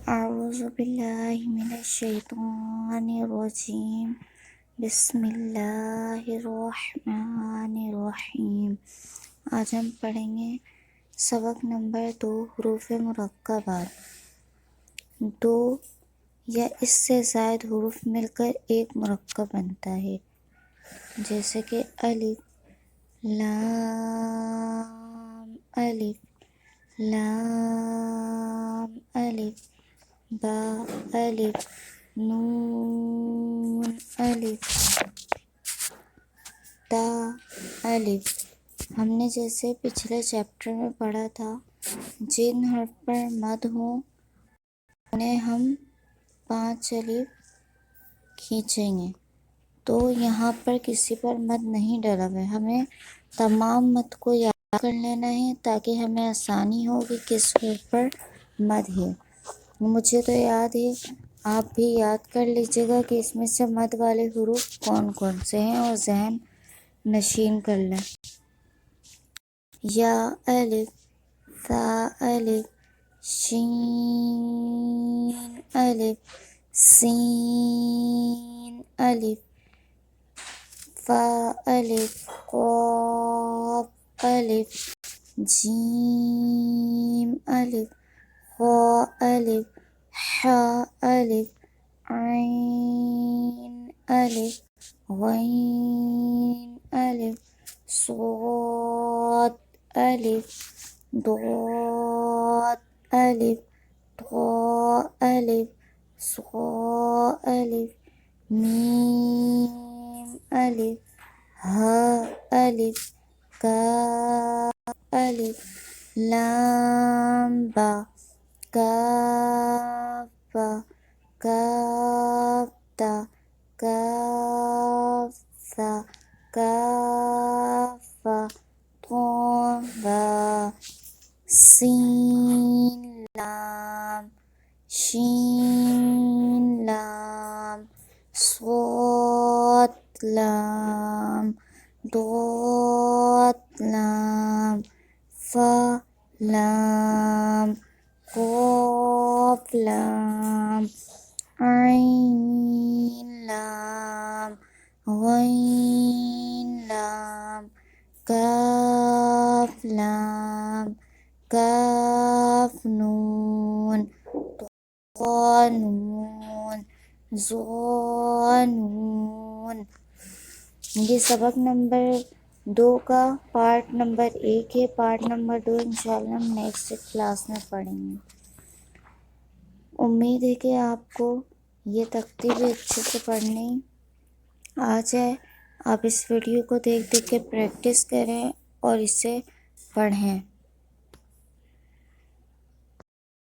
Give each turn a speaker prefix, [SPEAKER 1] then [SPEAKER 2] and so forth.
[SPEAKER 1] اعوذ باللہ من الشیطان الرجیم بسم اللہ الرحمن الرحیم۔ آج ہم پڑھیں گے سبق نمبر 2 حروف مرکبات۔ 2 یا اس سے زائد حروف مل کر ایک مرکب بنتا ہے، جیسے کہ الف، لام، الف، لام، الف، با، الف، نون، الف، تا، الف۔ ہم نے جیسے پچھلے چیپٹر میں پڑھا تھا، جن حرف پر مد ہوں انہیں ہم 5 الف کھینچیں گے، تو یہاں پر کسی پر مد نہیں ڈلا ہوا ہے۔ ہمیں تمام مد کو یاد کر لینا ہے تاکہ ہمیں آسانی ہو کہ کس حرف پر مد ہے۔ مجھے تو یاد ہے، آپ بھی یاد کر لیجیے گا کہ اس میں سے مد والے حروف کون کون سے ہیں اور ذہن نشین کر لیں۔ یا الف، ثا الف، شین الف، سین الف، فا الف، قاف الف، جیم الف، خا الف، حا الف، عین الف، غین الف، صاد الف، ضاد الف، طا الف، صا الف، میم الف، ہا الف، کاف الف، لام با، کاف با، کاف تا، کاف ثا، کاف فا، طا با، سین لام، شین لام، صاد لام، ضاد لام، فا لام، قاف لام، عین لام، غین لام، کاف لام، کاف نون، طا نون، ظا نون۔ یہ سبق نمبر 2 کا پارٹ نمبر 1 ہے۔ پارٹ نمبر 2 انشاءاللہ ہم نیکسٹ کلاس میں پڑھیں گے۔ امید ہے کہ آپ کو یہ تختی بھی اچھے سے پڑھنی آ جائے۔ آپ اس ویڈیو کو دیکھ کے پریکٹس کریں اور اسے پڑھیں۔